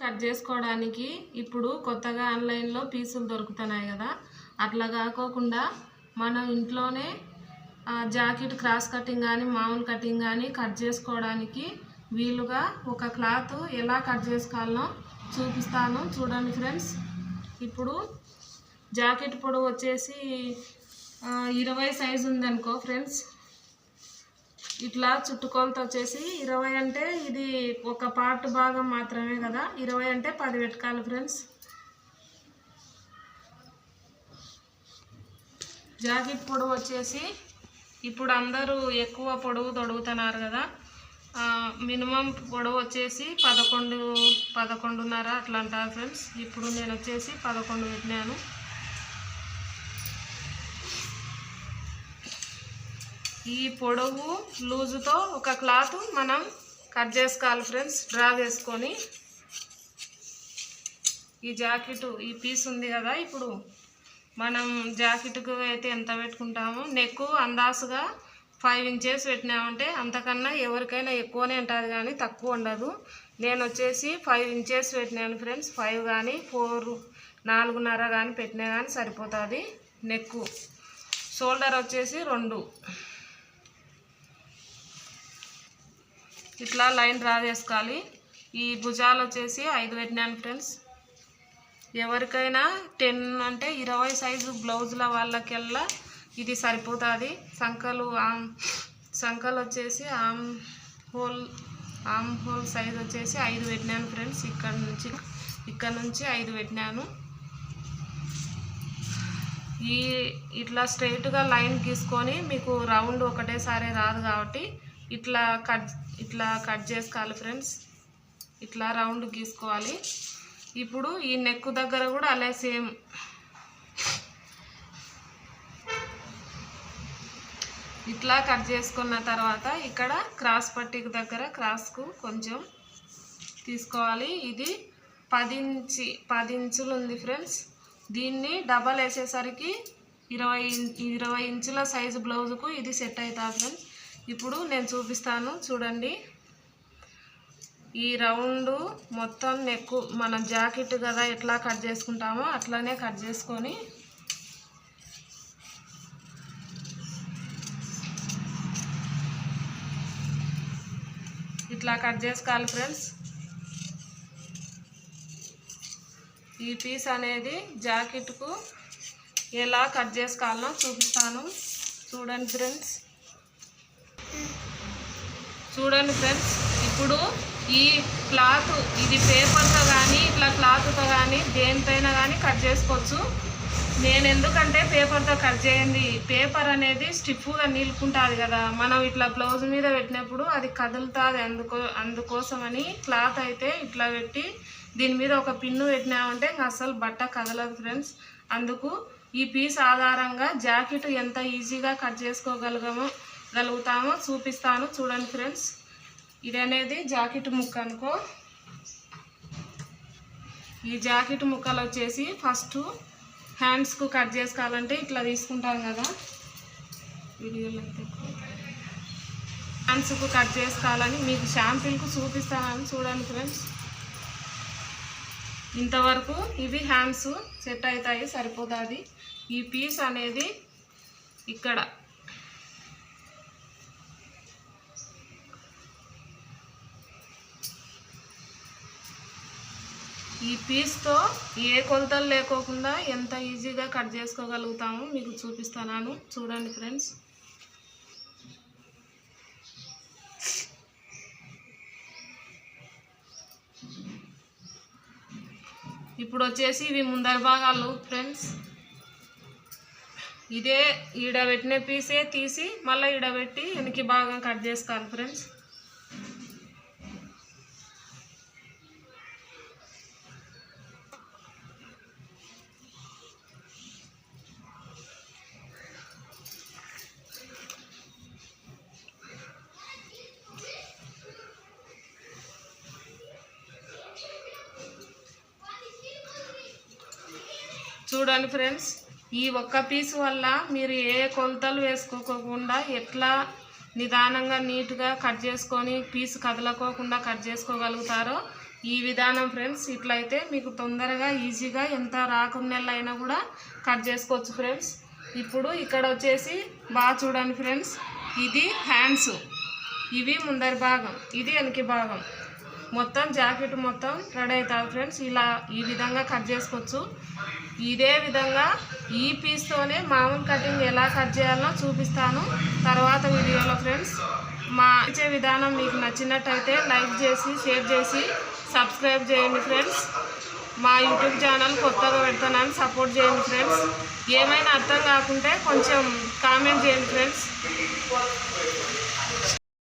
Cut చేసుకోవడానికి ఇప్పుడు కొత్తగా ఆన్లైన్లో పీసులు దొరుకుతున్నాయి కదా, అట్లా కాకోకుండా మనం ఇంట్లోనే జాకెట్ క్రాస్ కటింగ్ కానీ మామూలు కటింగ్ కానీ కట్ చేసుకోవడానికి వీలుగా ఒక క్లాత్ ఎలా కట్ చేసుకోవాలో చూపిస్తాను. చూడండి ఫ్రెండ్స్. ఇప్పుడు జాకెట్ పొడవు వచ్చేసి 20 సైజు ఉందనుకో ఫ్రెండ్స్, ఇట్లా చుట్టుకొలత వచ్చేసి 20 అంటే ఇది ఒక పార్ట్ భాగం మాత్రమే కదా, 20 అంటే 10 పెట్టుకోవాలి ఫ్రెండ్స్. జాకెట్ పొడవు వచ్చేసి ఇప్పుడు అందరూ ఎక్కువ పొడవు తొడుగుతున్నారు కదా, మినిమం పొడవు వచ్చేసి 11.5 అట్లా అంటారు ఫ్రెండ్స్. ఇప్పుడు నేను వచ్చేసి 11 పెట్టినాను. ఈ పొడవు లూజుతో ఒక క్లాత్ మనం కట్ చేసుకోవాలి ఫ్రెండ్స్. డ్రా చేసుకొని ఈ జాకెట్ ఈ పీస్ ఉంది కదా, ఇప్పుడు మనం జాకెట్కు అయితే ఎంత పెట్టుకుంటామో నెక్ అందాసుగా 5 ఇంచెస్ పెట్టినామంటే అంతకన్నా ఎవరికైనా ఎక్కువనే ఉంటుంది కానీ తక్కువ ఉండదు. నేను వచ్చేసి 5 ఇంచెస్ పెట్టినాను ఫ్రెండ్స్. 5 కానీ 4.5 కానీ పెట్టినా కానీ సరిపోతుంది. నెక్ షోల్డర్ వచ్చేసి 2 ఇట్లా లైన్ డ్రా చేసుకోవాలి. ఈ భుజాలు వచ్చేసి 5 పెట్టినాను ఫ్రెండ్స్. ఎవరికైనా 10 అంటే 20 సైజు బ్లౌజుల వాళ్ళకెల్లా ఇది సరిపోతుంది. సంకలు వచ్చేసి ఆమ్ హోల్ సైజ్ వచ్చేసి 5 పెట్టినాను ఫ్రెండ్స్. ఇక్కడ నుంచి 5 పెట్టినాను. ఇట్లా స్ట్రైట్గా లైన్ గీసుకొని మీకు రౌండ్ ఒకటేసారి రాదు కాబట్టి ఇట్లా కట్ చేసుకోవాలి ఫ్రెండ్స్. ఇట్లా రౌండ్ గీసుకోవాలి. ఇప్పుడు ఈ నెక్ దగ్గర కూడా అలా సేమ్ ఇట్లా కట్ చేసుకున్న తర్వాత ఇక్కడ క్రాస్ పట్టీకి దగ్గర క్రాస్కు కొంచెం తీసుకోవాలి. ఇది 10 ఇంచులు ఉంది ఫ్రెండ్స్. దీన్ని డబల్ వేసేసరికి 20 ఇంచుల సైజు బ్లౌజుకు ఇది సెట్ అవుతుంది ఫ్రెండ్స్. ఇప్పుడు నేను చూపిస్తాను చూడండి. ఈ రౌండ్ మొత్తం నెక్ మన జాకెట్ కదా ఎట్లా కట్ చేసుకుంటామో అట్లానే కట్ చేసుకొని ఇట్లా కట్ చేసుకోవాలి ఫ్రెండ్స్. ఈ పీస్ అనేది జాకెట్కు ఎలా కట్ చేసుకోవాలో చూపిస్తాను. చూడండి ఫ్రెండ్స్. ఇప్పుడు ఈ క్లాత్ ఇది పేపర్తో కానీ ఇట్లా క్లాత్తో కానీ దేనిపైన కానీ కట్ చేసుకోవచ్చు. నేను ఎందుకంటే పేపర్తో కట్ చేయండి, పేపర్ అనేది స్టిఫ్గా నిలుపుకుంటుంది కదా, మనం ఇట్లా బ్లౌజ్ మీద పెట్టినప్పుడు అది కదులుతుంది. అందుకోసమని క్లాత్ అయితే ఇట్లా పెట్టి దీని మీద ఒక పిన్ను పెట్టినామంటే అసలు బట్ట కదలదు ఫ్రెండ్స్. అందుకు ఈ పీస్ ఆధారంగా జాకెట్ ఎంత ఈజీగా కట్ చేసుకోగలుగుతామో చూపిస్తాను. చూడండి ఫ్రెండ్స్. ఇది అనేది జాకెట్ ముక్క అనుకో. ఈ జాకెట్ ముక్కలు వచ్చేసి ఫస్ట్ హ్యాండ్స్కు కట్ చేసుకోవాలంటే ఇట్లా తీసుకుంటాం కదా, వీడియోలో హ్యాండ్స్కు కట్ చేసుకోవాలని మీకు శాంపిల్కు చూపిస్తానని చూడండి ఫ్రెండ్స్. ఇంతవరకు ఇవి హ్యాండ్స్ సెట్ అవుతాయి, సరిపోతుంది. ఈ పీస్ అనేది ఇక్కడ ఈ పీస్తో ఏ కొలతలు లేకోకుండా ఎంత ఈజీగా కట్ చేసుకోగలుగుతామో మీకు చూపిస్తాను. చూడండి ఫ్రెండ్స్. ఇప్పుడు వచ్చేసి ఇవి ముందర భాగాలు ఫ్రెండ్స్. ఇదే ఈడబెట్టిన పీసే తీసి మళ్ళీ ఈడబెట్టి వెనక్కి భాగం కట్ చేసుకోవాలి ఫ్రెండ్స్. చూడండి ఫ్రెండ్స్. ఈ ఒక్క పీస్ వల్ల మీరు ఏ కొలతలు వేసుకోకుండా ఎట్లా నిదానంగా నీట్గా కట్ చేసుకొని పీస్ కదలకోకుండా కట్ చేసుకోగలుగుతారో ఈ విధానం ఫ్రెండ్స్. ఇట్లయితే మీకు తొందరగా ఈజీగా ఎంత రాకున్నెలైనా కూడా కట్ చేసుకోవచ్చు ఫ్రెండ్స్. ఇప్పుడు ఇక్కడ వచ్చేసి బాగా చూడండి ఫ్రెండ్స్, ఇది హ్యాండ్స్, ఇవి ముందరి భాగం, ఇది వెనక భాగం, మొత్తం జాకెట్ మొత్తం రెడీ అవుతుంది ఫ్రెండ్స్. ఈ విధంగా కట్ చేసుకోవచ్చు. ఇదే విధంగా ఈ పీస్తోనే మామూలు కటింగ్ ఎలా కట్ చేయాలో చూపిస్తాను తర్వాత వీడియోలో ఫ్రెండ్స్. మా ఇచ్చే విధానం మీకు నచ్చినట్టయితే లైక్ చేసి షేర్ చేసి సబ్స్క్రైబ్ చేయండి ఫ్రెండ్స్. మా యూట్యూబ్ ఛానల్ కొత్తగా పెడతానని సపోర్ట్ చేయండి ఫ్రెండ్స్. ఏమైనా అర్థం కాకుంటే కొంచెం కామెంట్ చేయండి ఫ్రెండ్స్.